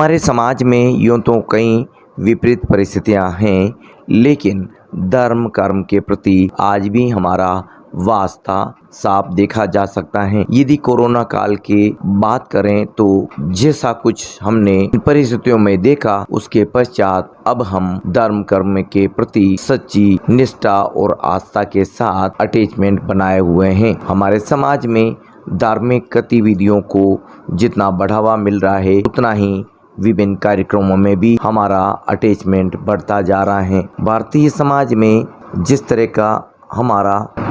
हमारे समाज में यूँ तो कई विपरीत परिस्थितियाँ हैं, लेकिन धर्म कर्म के प्रति आज भी हमारा वास्ता साफ देखा जा सकता है। यदि कोरोना काल की बात करें तो जैसा कुछ हमने इन परिस्थितियों में देखा, उसके पश्चात अब हम धर्म कर्म के प्रति सच्ची निष्ठा और आस्था के साथ अटैचमेंट बनाए हुए हैं। हमारे समाज में धार्मिक गतिविधियों को जितना बढ़ावा मिल रहा है, उतना ही विभिन्न कार्यक्रमों में भी हमारा अटैचमेंट बढ़ता जा रहा है। भारतीय समाज में जिस तरह का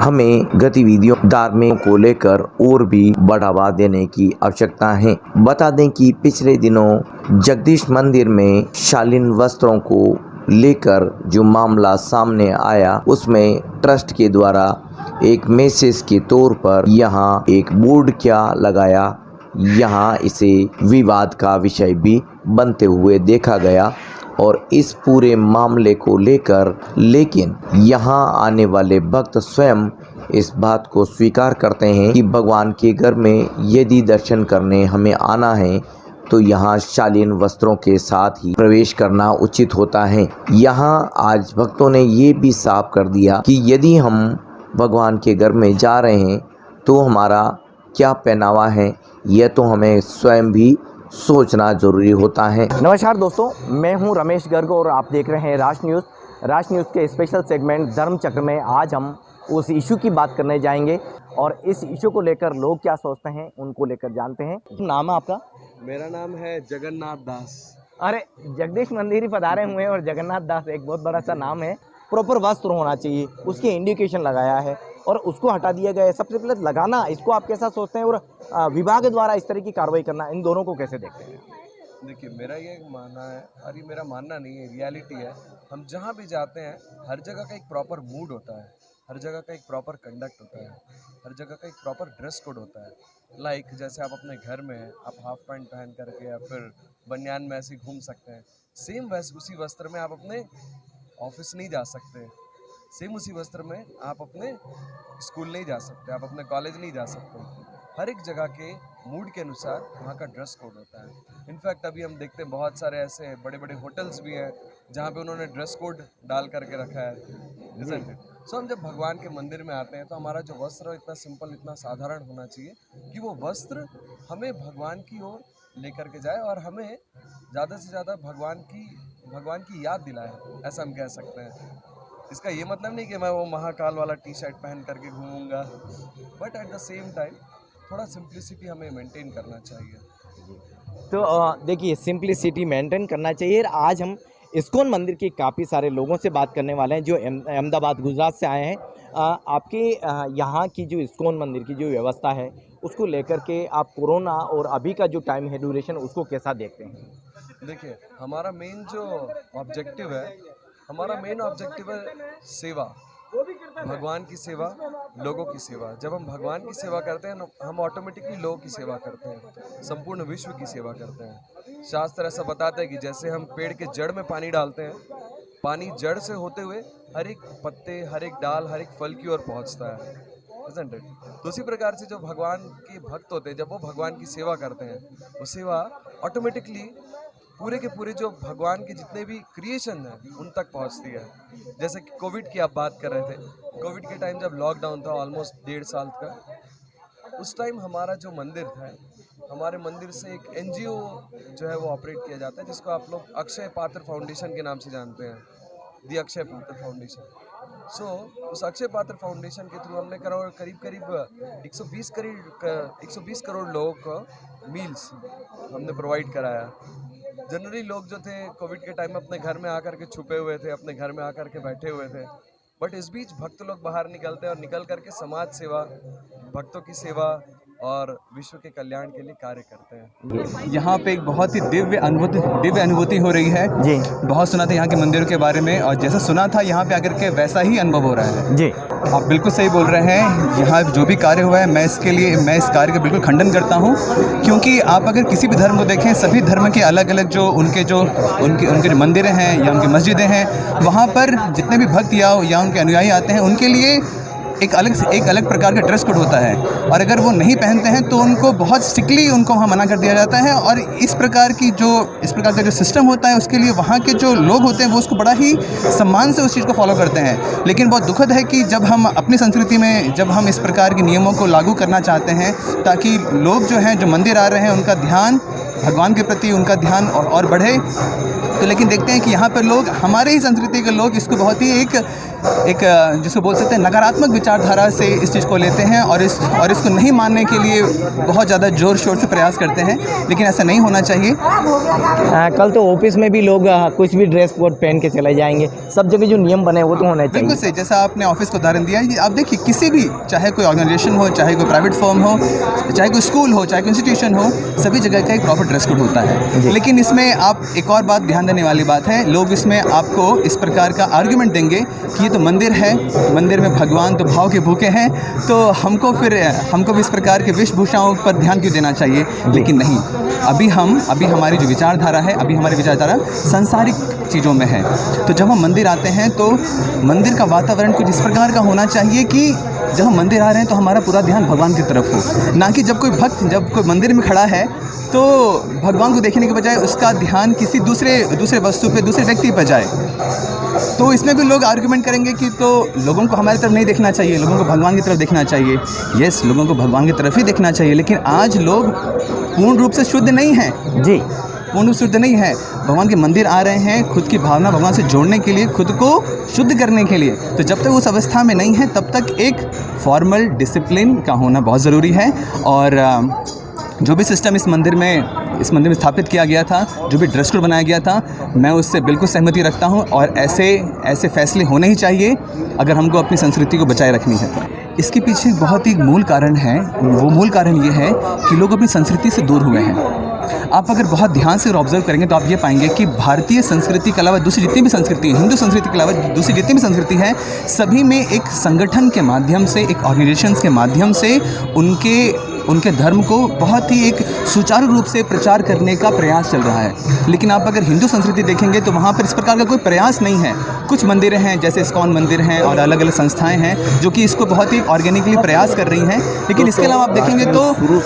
हमें गतिविधियों धार्मिक को लेकर और भी बढ़ावा देने की आवश्यकता है। बता दें कि पिछले दिनों जगदीश मंदिर में शालीन वस्त्रों को लेकर जो मामला सामने आया, उसमें ट्रस्ट के द्वारा एक मैसेज के तौर पर यहाँ एक बोर्ड क्या लगाया, यहाँ इसे विवाद का विषय भी बनते हुए देखा गया। और इस पूरे मामले को लेकिन यहाँ आने वाले भक्त स्वयं इस बात को स्वीकार करते हैं कि भगवान के घर में यदि दर्शन करने हमें आना है तो यहाँ शालीन वस्त्रों के साथ ही प्रवेश करना उचित होता है। यहाँ आज भक्तों ने ये भी साफ कर दिया कि यदि हम भगवान के घर में जा रहे हैं तो हमारा क्या पहनावा है, यह तो हमें स्वयं भी सोचना जरूरी होता है। नमस्कार दोस्तों, मैं हूं रमेश गर्ग और आप देख रहे हैं राष्ट्र न्यूज़ के स्पेशल सेगमेंट धर्म चक्र में आज हम उस इशू की बात करने जाएंगे और इस इशू को लेकर लोग क्या सोचते हैं उनको लेकर जानते हैं। नाम है आपका? मेरा नाम है जगन्नाथ दास। अरे जगदीश मंदिर ही पधारे हुए हैं और जगन्नाथ दास एक बहुत बड़ा सा नाम है। प्रॉपर वस्त्र होना चाहिए, उसकी इंडिकेशन लगाया है और उसको हटा दिया गया है। सबसे पहले लगाना, इसको आप कैसा सोचते हैं और विभाग द्वारा इस तरह की कार्रवाई करना, इन दोनों को कैसे देखते हैं? देखिए, मेरा ये मानना है, और ये मेरा मानना नहीं है, रियलिटी है। हम जहाँ भी जाते हैं हर जगह का एक प्रॉपर मूड होता है, हर जगह का एक प्रॉपर कंडक्ट होता है, हर जगह का एक प्रॉपर ड्रेस कोड होता है। लाइक जैसे आप अपने घर में हैं, आप हाफ पैंट पहन करके या फिर बनियान में ऐसे घूम सकते हैं। सेम उसी वस्त्र में आप अपने ऑफिस नहीं जा सकते, सेम उसी वस्त्र में आप अपने स्कूल नहीं जा सकते, आप अपने कॉलेज नहीं जा सकते। हर एक जगह के मूड के अनुसार वहाँ का ड्रेस कोड होता है। इनफैक्ट अभी हम देखते हैं बहुत सारे ऐसे बड़े बड़े होटल्स भी हैं जहाँ पे उन्होंने ड्रेस कोड डाल करके रखा है। सो हम जब भगवान के मंदिर में आते हैं तो हमारा जो वस्त्र इतना सिंपल, इतना साधारण होना चाहिए कि वो वस्त्र हमें भगवान की ओर लेकर के जाए और हमें ज़्यादा से ज़्यादा भगवान की याद दिलाए, ऐसा हम कह सकते हैं। इसका ये मतलब नहीं कि मैं वो महाकाल वाला टी शर्ट पहन करके घूमूंगा, but at the same time थोड़ा सिंप्लिसिटी हमें मेंटेन करना चाहिए। तो देखिए, सिंप्लिसिटी मेंटेन करना चाहिए। आज हम इस्कॉन मंदिर के काफ़ी सारे लोगों से बात करने वाले हैं जो अहमदाबाद गुजरात से आए हैं। आपके यहाँ की जो इस्कॉन मंदिर की जो व्यवस्था है उसको लेकर के आप कोरोना और अभी का जो टाइम है ड्यूरेशन, उसको कैसा देखते हैं? देखिए, हमारा मेन ऑब्जेक्टिव है सेवा, भगवान की सेवा, लोगों की सेवा। जब हम भगवान की सेवा करते हैं हम ऑटोमेटिकली लोगों की सेवा करते हैं, संपूर्ण विश्व की सेवा करते हैं। शास्त्र ऐसा बताता है कि जैसे हम पेड़ के जड़ में पानी डालते हैं, पानी जड़ से होते हुए हर एक पत्ते, हर एक डाल, हर एक फल की ओर पहुंचता है, isn't it? तो उसी प्रकार से जो भगवान के भक्त होते हैं, जब वो भगवान की सेवा करते हैं, वो सेवा ऑटोमेटिकली पूरे के पूरे जो भगवान के जितने भी क्रिएशन हैं उन तक पहुंचती है। जैसे कि कोविड की आप बात कर रहे थे, कोविड के टाइम जब लॉकडाउन था ऑलमोस्ट 1.5 साल का, उस टाइम हमारा जो मंदिर था, हमारे मंदिर से एक NGO जो है वो ऑपरेट किया जाता है, जिसको आप लोग अक्षय पात्र फाउंडेशन के नाम से जानते हैं, दी अक्षय पात्र फाउंडेशन। उस अक्षय पात्र फाउंडेशन के थ्रू हमने करीब 120 करोड़ लोगों को मील्स हमने प्रोवाइड कराया। जनरली लोग जो थे कोविड के टाइम में अपने घर में आकर के छुपे हुए थे, अपने घर में आकर के बैठे हुए थे, बट इस बीच भक्त लोग बाहर निकलते हैं और निकल करके समाज सेवा, भक्तों की सेवा और विश्व के कल्याण के लिए कार्य करते हैं। यहाँ पे एक बहुत ही दिव्य अनुभूति हो रही है जी। बहुत सुना था यहाँ के मंदिरों के बारे में और जैसा सुना था यहाँ पे आकर के वैसा ही अनुभव हो रहा है जी। आप बिल्कुल सही बोल रहे हैं। यहाँ जो भी कार्य हुआ है मैं इस कार्य का बिल्कुल खंडन करता हूँ, क्योंकि आप अगर किसी भी धर्म को देखें, सभी धर्म के अलग अलग जो उनके मंदिरें हैं या उनकी मस्जिदें हैं, वहाँ पर जितने भी भक्त या उनके अनुयायी आते हैं, उनके लिए एक अलग प्रकार का ड्रेस कोड होता है, और अगर वो नहीं पहनते हैं तो उनको बहुत स्ट्रिक्टली उनको वहाँ मना कर दिया जाता है। और इस प्रकार का जो सिस्टम होता है उसके लिए वहाँ के जो लोग होते हैं वो उसको बड़ा ही सम्मान से उस चीज़ को फॉलो करते हैं। लेकिन बहुत दुखद है कि जब हम अपनी संस्कृति में जब हम इस प्रकार के नियमों को लागू करना चाहते हैं ताकि लोग जो हैं जो मंदिर आ रहे हैं उनका ध्यान भगवान के प्रति उनका ध्यान और बढ़े, तो लेकिन देखते हैं कि यहाँ पर लोग, हमारे ही संस्कृति के लोग इसको बहुत ही एक जिसको बोल सकते हैं नकारात्मक विचारधारा से इस चीज़ को लेते हैं और इसको नहीं मानने के लिए बहुत ज़्यादा ज़ोर शोर से प्रयास करते हैं, लेकिन ऐसा नहीं होना चाहिए। कल तो ऑफिस में भी लोग कुछ भी ड्रेस कोड पहन के चले जाएंगे, सब जगह जो नियम बने वो तो होने चाहिए। बिल्कुल सही, जैसा आपने ऑफिस को उदाहरण दिया है, आप देखिए किसी भी, चाहे कोई ऑर्गेनाइजेशन हो, चाहे कोई प्राइवेट फर्म हो, चाहे कोई स्कूल हो, चाहे कोई इंस्टीट्यूशन हो, सभी जगह का एक प्रॉपर ड्रेस कोड होता है। लेकिन इसमें आप एक और बात ध्यान देने वाली बात है, लोग इसमें आपको इस प्रकार का आर्ग्यूमेंट देंगे कि ये तो मंदिर है, मंदिर में भगवान तो भाव के भूखे हैं, तो हमको भी इस प्रकार के वेशभूषाओं पर ध्यान क्यों देना चाहिए। लेकिन नहीं, अभी हमारी जो विचारधारा है, अभी हमारी विचारधारा सांसारिक चीज़ों में है। तो जब हम मंदिर आते हैं तो मंदिर का वातावरण कुछ इस प्रकार का होना चाहिए कि जब हम मंदिर आ रहे हैं तो हमारा पूरा ध्यान भगवान की तरफ हो, ना कि जब कोई मंदिर में खड़ा है तो भगवान को देखने के बजाय उसका ध्यान किसी दूसरे वस्तु पे, दूसरे व्यक्ति पर जाए। तो इसमें भी लोग आर्गुमेंट करेंगे कि तो लोगों को हमारी तरफ नहीं देखना चाहिए, लोगों को भगवान की तरफ देखना चाहिए। यस, लोगों को भगवान की तरफ ही देखना चाहिए, लेकिन आज लोग पूर्ण रूप से शुद्ध नहीं हैं। जी, पूर्ण रूप से शुद्ध नहीं है। भगवान के मंदिर आ रहे हैं खुद की भावना भगवान से जोड़ने के लिए, खुद को शुद्ध करने के लिए। तो जब तक उस अवस्था में नहीं है तब तक एक फॉर्मल डिसिप्लिन का होना बहुत ज़रूरी है। और जो भी सिस्टम इस मंदिर में स्थापित किया गया था, जो भी ड्रेस कोड बनाया गया था, मैं उससे बिल्कुल सहमति रखता हूं। और ऐसे फैसले होने ही चाहिए अगर हमको अपनी संस्कृति को बचाए रखनी है। इसके पीछे बहुत ही मूल कारण है, वो मूल कारण ये है कि लोग अपनी संस्कृति से दूर हुए हैं। आप अगर बहुत ध्यान से ऑब्जर्व करेंगे तो आप ये पाएंगे कि भारतीय संस्कृति के अलावा दूसरी जितनी भी संस्कृति है, हिंदू संस्कृति के अलावा दूसरी जितनी भी संस्कृति है, सभी में एक संगठन के माध्यम से, एक ऑर्गेनाइजेशंस के माध्यम से उनके धर्म को बहुत ही एक सुचारू रूप से प्रचार करने का प्रयास चल रहा है। लेकिन आप अगर हिंदू संस्कृति देखेंगे तो वहाँ पर इस प्रकार का कोई प्रयास नहीं है। कुछ मंदिर हैं जैसे इस्कॉन मंदिर हैं और अलग अलग संस्थाएं हैं जो कि इसको बहुत ही ऑर्गेनिकली प्रयास कर रही हैं, लेकिन इसके अलावा आप देखेंगे तो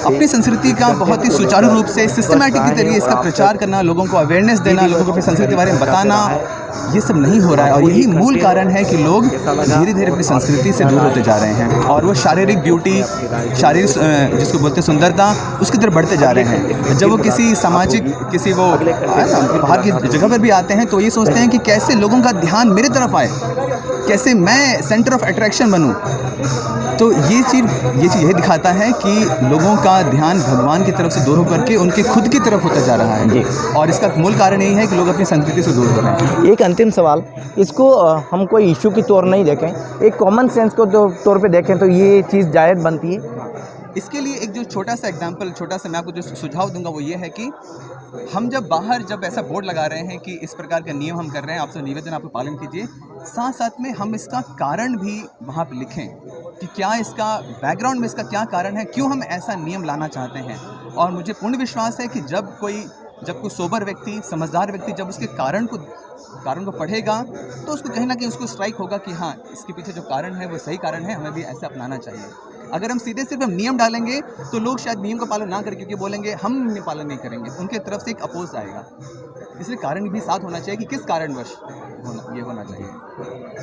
अपनी संस्कृति का बहुत ही सुचारू रूप से सिस्टमैटिक के जरिए इसका प्रचार करना, लोगों को अवेयरनेस देना, लोगों को अपनी संस्कृति के बारे में बताना, ये सब नहीं हो रहा है। और यही मूल कारण है कि लोग धीरे धीरे अपनी संस्कृति से दूर होते जा रहे हैं और वो शारीरिक ब्यूटी, शारीरिक जिसको बोलते हैं सुंदरता, उसकी तरफ बढ़ते जा रहे हैं। जब वो किसी सामाजिक बाहर की जगह पर भी आते हैं तो ये सोचते हैं कि कैसे लोगों का ध्यान मेरे तरफ आए, कैसे मैं सेंटर ऑफ अट्रैक्शन बनूं। तो ये चीज़ यही दिखाता है कि लोगों का ध्यान भगवान की तरफ से दूर होकर के उनके खुद की तरफ होता जा रहा है। और इसका मूल कारण यही है कि लोग अपनी संस्कृति से दूर हो रहे हैं। एक अंतिम सवाल, इसको हम कोई इशू की तौर नहीं देखें, एक कॉमन सेंस को तौर पे देखें तो ये चीज़ जायज़ बनती है। इसके लिए एक जो छोटा सा मैं आपको जो सुझाव दूंगा वो ये है कि हम जब ऐसा बोर्ड लगा रहे हैं कि इस प्रकार का नियम हम कर रहे हैं, आपसे निवेदन आप पालन कीजिए, साथ साथ में हम इसका कारण भी वहाँ पे लिखें कि क्या इसका बैकग्राउंड में इसका क्या कारण है, क्यों हम ऐसा नियम लाना चाहते हैं। और मुझे पूर्ण विश्वास है कि जब कोई सोबर व्यक्ति, समझदार व्यक्ति जब उसके कारण को पढ़ेगा तो उसको कहीं ना कहीं उसको स्ट्राइक होगा कि हाँ, इसके पीछे जो कारण है वो सही कारण है, हमें भी ऐसे अपनाना चाहिए। अगर हम सीधे सिर्फ नियम डालेंगे तो लोग शायद नियम का पालन ना करें, क्योंकि बोलेंगे हम पालन नहीं करेंगे, उनके तरफ से एक अपोज आएगा। इसलिए कारण भी साथ होना चाहिए कि किस कारणवश ये होना चाहिए।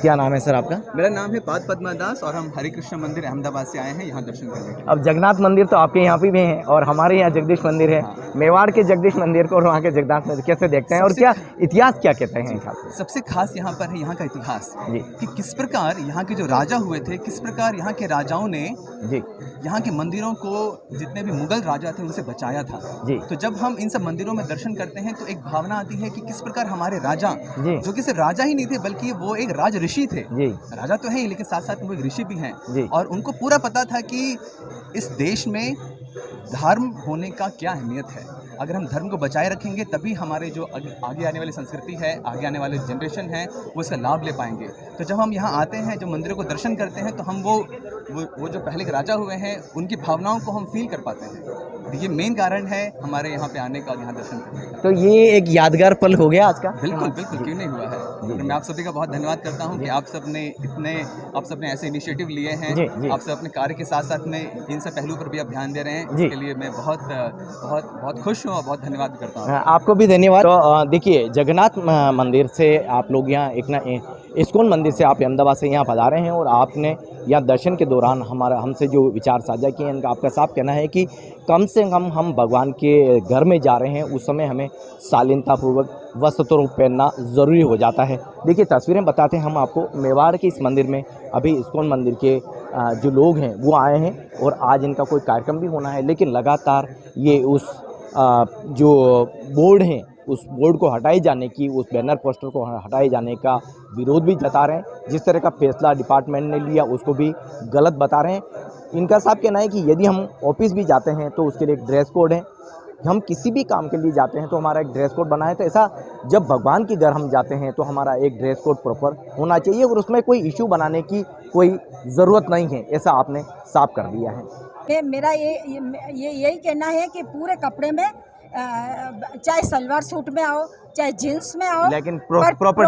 क्या नाम है सर आपका? मेरा नाम है पाद पद्मा दास और हम हरे कृष्ण मंदिर अहमदाबाद से आए हैं यहाँ दर्शन करने के लिए। अब जगन्नाथ मंदिर तो आपके यहाँ पे भी है और हमारे यहाँ जगदीश मंदिर है। हाँ। मेवाड़ के जगदीश मंदिर को और वहाँ के जगन्नाथ मंदिर कैसे देखते हैं और क्या इतिहास क्या कहते हैं? सबसे खास यहाँ पर है यहाँ का इतिहास जी, कि किस प्रकार यहाँ के जो राजा हुए थे, किस प्रकार यहाँ के राजाओं ने जी, यहाँ के मंदिरों को, जितने भी मुगल राजा थे उनसे बचाया था। जी। तो जब हम इन सब मंदिरों में दर्शन करते हैं तो एक भावना आती है कि किस प्रकार हमारे राजा, जी, जो कि सिर्फ राजा ही नहीं थे बल्कि वो एक राज ऋषि थे। जी, राजा तो है ही लेकिन साथ साथ वो एक ऋषि भी हैं। जी। और उनको पूरा पता था कि इस देश में धर्म होने का क्या अहमियत है। अगर हम धर्म को बचाए रखेंगे तभी हमारे जो आगे आने वाली संस्कृति है, आगे आने वाले जनरेशन है, वो इसका लाभ ले पाएंगे। तो जब हम यहाँ आते हैं, जो मंदिरों को दर्शन करते हैं, तो हम वो जो पहले के राजा हुए हैं उनकी भावनाओं को हम फील कर पाते हैं। तो ये मेन कारण है हमारे यहाँ पे आने का और यहाँ दर्शन करने का। तो ये एक यादगार पल हो गया आज का। बिल्कुल बिल्कुल, क्यों नहीं हुआ है। और मैं आप सभी का बहुत धन्यवाद करता हूँ कि आप सबने ऐसे इनिशिएटिव लिए हैं। जी, जी। आप सब अपने कार्य के साथ साथ में इन सब पहलुओं पर भी आप ध्यान दे रहे हैं। जी। इसके लिए मैं बहुत बहुत बहुत खुश हूँ और बहुत धन्यवाद भी करता हूँ। आपको भी धन्यवाद। तो देखिए जगन्नाथ मंदिर से आप लोग यहाँ इस्कॉन मंदिर से आप अहमदाबाद से यहाँ पधारे हैं और आपने यहाँ दर्शन के दौरान हमसे जो विचार साझा किए हैं इनका आपका साफ कहना है कि कम से कम हम भगवान के घर में जा रहे हैं उस समय हमें शालीनतापूर्वक वस्त्र पहनना ज़रूरी हो जाता है। देखिए तस्वीरें बताते हैं हम आपको मेवाड़ के इस मंदिर में अभी इस्कॉन मंदिर के जो लोग हैं वो आए हैं और आज इनका कोई कार्यक्रम भी होना है, लेकिन लगातार ये उस जो बोर्ड हैं उस बोर्ड को हटाए जाने की, उस बैनर पोस्टर को हटाए जाने का विरोध भी जता रहे हैं। जिस तरह का फैसला डिपार्टमेंट ने लिया उसको भी गलत बता रहे हैं। इनका साफ कहना है कि यदि हम ऑफिस भी जाते हैं तो उसके लिए एक ड्रेस कोड है, हम किसी भी काम के लिए जाते हैं तो हमारा एक ड्रेस कोड बना है। तो ऐसा जब भगवान के घर हम जाते हैं तो हमारा एक ड्रेस कोड प्रॉपर होना चाहिए और उसमें कोई इशू बनाने की कोई ज़रूरत नहीं है, ऐसा आपने साफ कर दिया है। मेरा यही कहना है कि पूरे कपड़े में चाहे सलवार सूट में आओ चाहे जींस में आओ, लेकिन प्रॉपर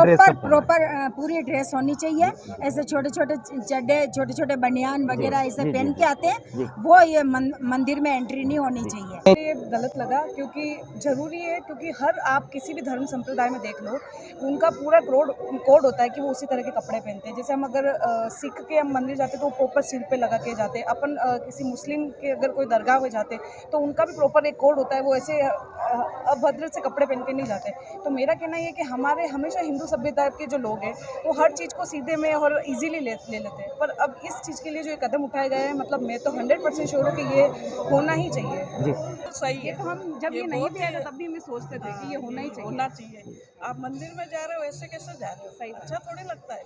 पूरी ड्रेस होनी चाहिए। ऐसे छोटे छोटे चड्डे छोटे छोटे बनियान वगैरह ऐसे पहन के आते हैं, वो ये मंदिर में एंट्री नहीं होनी चाहिए। ये गलत लगा क्योंकि ज़रूरी है, क्योंकि हर आप किसी भी धर्म संप्रदाय में देख लो उनका पूरा कोड होता है कि वो उसी तरह के कपड़े पहनते हैं। जैसे हम अगर सिख के हम मंदिर जाते हैं तो वो प्रॉपर सिर पे लगा के जाते हैं। अपन किसी मुस्लिम के अगर कोई दरगाह में जाते तो उनका भी प्रॉपर एक कोड होता है, वो ऐसे अभद्र से कपड़े पहन के नहीं जाते। तो मेरा कहना ये है कि हमारे हमेशा हिंदू सभ्यता के जो लोग हैं वो हर चीज़ को सीधे में और इजीली ले लेते हैं, पर अब इस चीज़ के लिए जो ये कदम उठाए गए हैं, मतलब मैं तो 100% श्योर हूँ कि ये होना ही चाहिए। जी सही है। तो हम जब ये नहीं थे तब भी हमें सोचते थे कि ये होना ही चाहिए। आप मंदिर में जा रहे हो ऐसे कैसे जा रहे हो, सही अच्छा थोड़ी लगता है।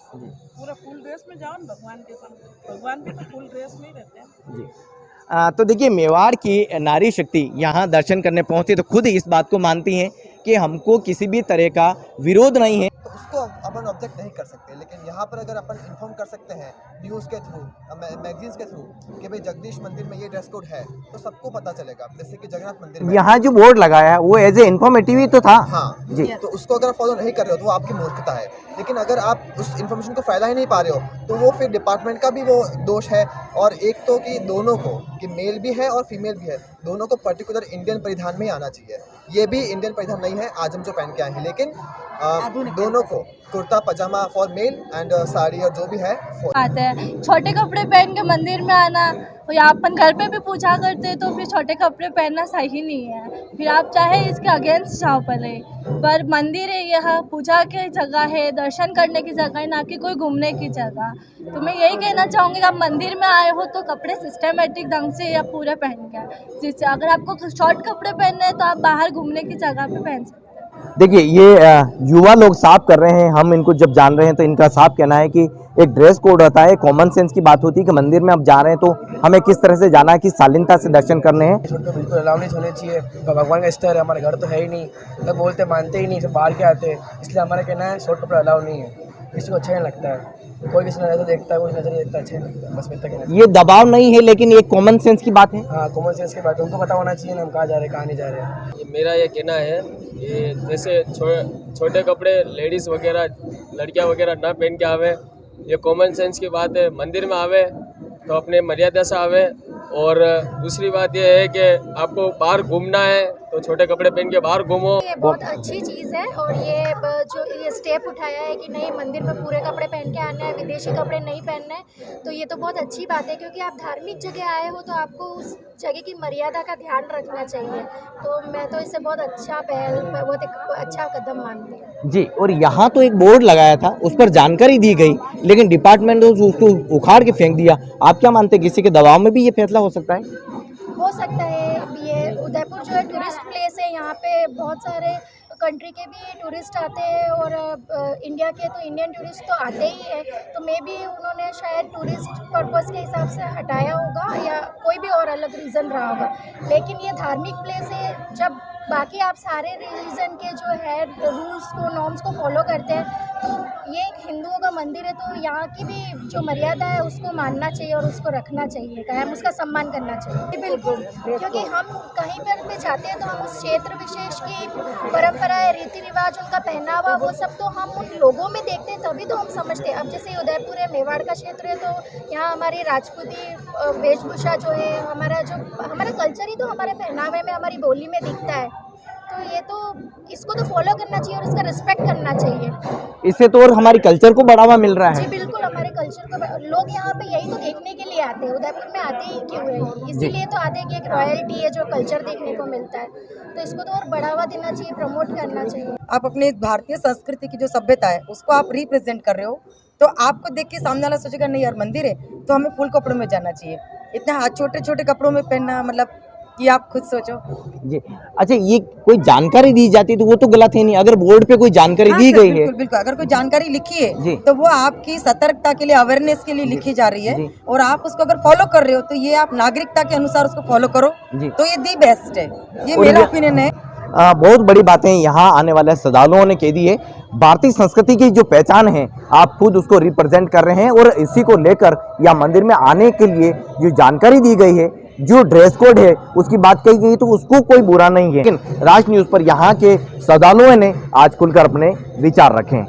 पूरा फुल ड्रेस में जाओ ना भगवान के सामने, भगवान भी तो फुल ड्रेस में ही रहते हैं। जी तो देखिए मेवाड़ की नारी शक्ति यहाँ दर्शन करने पहुँचती तो खुद इस बात को मानती हैं कि हमको किसी भी तरह का विरोध नहीं है। तो उसको अपन ऑब्जेक्ट नहीं कर सकते, लेकिन यहाँ पर अगर अपन इन्फॉर्म कर सकते हैं न्यूज़ के थ्रू, मैगजीन्स के थ्रू कि भाई जगदीश मंदिर में ये ड्रेस कोड है, तो सबको पता चलेगा। जैसे कि जगन्नाथ मंदिर में यहाँ जो बोर्ड लगाया है वो एज ए इन्फॉर्मेटिव ही तो था। हाँ जी, तो उसको अगर फॉलो नहीं कर रहे हो तो वो आपकी मूर्खता है। लेकिन अगर आप उस इन्फॉर्मेशन को फैला ही नहीं पा रहे हो तो वो फिर डिपार्टमेंट का भी वो दोष है। और एक तो कि दोनों को, कि मेल भी है और फीमेल भी है, दोनों को पर्टिकुलर इंडियन परिधान में ही आना चाहिए। ये भी इंडियन परिधान नहीं है आज हम जो पहन के आए हैं, लेकिन दोनों को कुर्ता पजामा फॉर मेल एंड साड़ी और जो भी है आते हैं। छोटे कपड़े पहन के मंदिर में आना, और अपन घर पे भी पूजा करते हैं तो फिर छोटे कपड़े पहनना सही नहीं है। फिर आप चाहे इसके अगेंस्ट जाओ पहले, पर मंदिर है, यह पूजा की जगह है, दर्शन करने की जगह है, ना कि कोई घूमने की जगह। तो मैं यही कहना चाहूँगी कि आप मंदिर में आए हो तो कपड़े सिस्टमेटिक ढंग से या पूरे पहन के आए। जिससे अगर आपको शॉर्ट कपड़े पहनने हैं तो आप बाहर घूमने की जगह पे पहन सकते हैं। देखिए ये युवा लोग साफ कर रहे हैं, हम इनको जब जान रहे हैं तो इनका साफ कहना है कि एक ड्रेस कोड होता है, कॉमन सेंस की बात होती है कि मंदिर में अब जा रहे हैं तो हमें किस तरह से जाना है, किस शालीनता से दर्शन करने हैं। छोटे को बिल्कुल अलाउ नहीं होने चाहिए। भगवान का स्तर है, हमारे घर तो है ही नहीं, तो बोलते मानते ही नहीं, सब बाहर के आते हैं। इसलिए हमारा कहना है शॉर्ट कपड़े अलाउ नहीं है, किसी को अच्छा नहीं लगता है। कोई किसी नजर देखता है, कोई नजर देखता है, अच्छा नहीं लगता। बस इतना कहना। ये दबाव नहीं है लेकिन ये कॉमन सेंस की बात है। हाँ कॉमन सेंस की बात है, उनको पता होना चाहिए ना हम कहाँ जा रहे हैं कहाँ नहीं जा रहे हैं। मेरा ये कहना है कि जैसे छोटे कपड़े लेडीज़ वगैरह लड़कियां वगैरह ना पहन के आवे, ये कॉमन सेंस की बात है। मंदिर में आवे तो अपने मर्यादा से आवे। और दूसरी बात ये है कि आपको बाहर घूमना है तो छोटे कपड़े पहन के बाहर घूमो। ये बहुत अच्छी चीज़ है और ये जो ये स्टेप उठाया है कि नहीं मंदिर में पूरे कपड़े पहन के आना है, विदेशी कपड़े नहीं पहनने हैं, तो ये तो बहुत अच्छी बात है। क्योंकि आप धार्मिक जगह आए हो तो आपको उस जगह की मर्यादा का ध्यान रखना चाहिए। तो मैं तो इसे बहुत अच्छा पहल, बहुत एक अच्छा कदम मानती हूँ। जी, और यहाँ तो एक बोर्ड लगाया था, उस पर जानकारी दी गई, लेकिन डिपार्टमेंट ने उसको उखाड़ के फेंक दिया। आप क्या मानते हैं, किसी के दबाव में भी ये फैसला हो सकता है? हो सकता है। ये उदयपुर जो है टूरिस्ट प्लेस है, यहाँ पे बहुत सारे कंट्री के भी टूरिस्ट आते हैं और इंडिया के तो इंडियन टूरिस्ट तो आते ही हैं। तो मे बी उन्होंने शायद टूरिस्ट पर्पस के हिसाब से हटाया होगा या कोई भी और अलग रीज़न रहा होगा। लेकिन ये धार्मिक प्लेस है, जब बाकी आप सारे रिलीजन के जो है रूल्स को नॉर्म्स को फॉलो करते हैं तो ये एक हिंदुओं का मंदिर है, तो यहाँ की भी जो मर्यादा है उसको मानना चाहिए और उसको रखना चाहिए, कायम उसका सम्मान करना चाहिए। बिल्कुल, क्योंकि हम कहीं पर भी जाते हैं तो हम उस क्षेत्र विशेष की परंपराएं, रीति रिवाज, उनका पहनावा, वो सब तो हम उन लोगों में देखते हैं, तभी तो हम समझते हैं। अब जैसे उदयपुर है, मेवाड़ का क्षेत्र है, तो यहाँ हमारी राजपूती वेशभूषा जो है, हमारा कल्चर ही तो हमारे पहनावे में, हमारी बोली में दिखता है। तो ये तो इसको तो फॉलो करना चाहिए और इसका रिस्पेक्ट करना चाहिए। इससे तो और हमारी कल्चर को बढ़ावा मिल रहा जी है। बिल्कुल, हमारे कल्चर को लोग यहाँ पे यही तो देखने के लिए आते हैं। उदयपुर में आते ही क्यों है? इसीलिए तो आते हैं कि एक रॉयल्टी है, जो कल्चर देखने को मिलता है, तो इसको तो और बढ़ावा देना चाहिए, प्रमोट करना चाहिए। आप अपने भारतीय संस्कृति की जो सभ्यता है उसको आप रिप्रेजेंट कर रहे हो, तो आपको देख के सामने वाला सोचेगा नहीं यार मंदिर है तो हमें फुल कपड़ों में जाना चाहिए। इतना छोटे छोटे कपड़ों में पहनना, मतलब कि आप खुद सोचो। जी, अच्छा, ये कोई जानकारी दी जाती है तो वो तो गलत है नहीं, अगर बोर्ड पे कोई जानकारी दी गई है। बिल्कुल बिल्कुल, अगर कोई जानकारी लिखी जी। है तो वो आपकी सतर्कता के लिए, अवेयरनेस के लिए लिखी जा रही है, और आप उसको अगर फॉलो कर रहे हो तो ये आप नागरिकता के अनुसार उसको फॉलो करो, तो ये दी बेस्ट है। ये मेरा ओपिनियन है। बहुत बड़ी बातें यहाँ आने वाले श्रद्धालुओं ने कह दी है। भारतीय संस्कृति की जो पहचान है, आप खुद उसको रिप्रेजेंट कर रहे हैं, और इसी को लेकर या मंदिर में आने के लिए जो जानकारी दी गई है, जो ड्रेस कोड है उसकी बात कही गई, तो उसको कोई बुरा नहीं है। लेकिन राज न्यूज़ पर यहाँ के श्रद्धालुओं ने आज खुलकर अपने विचार रखे।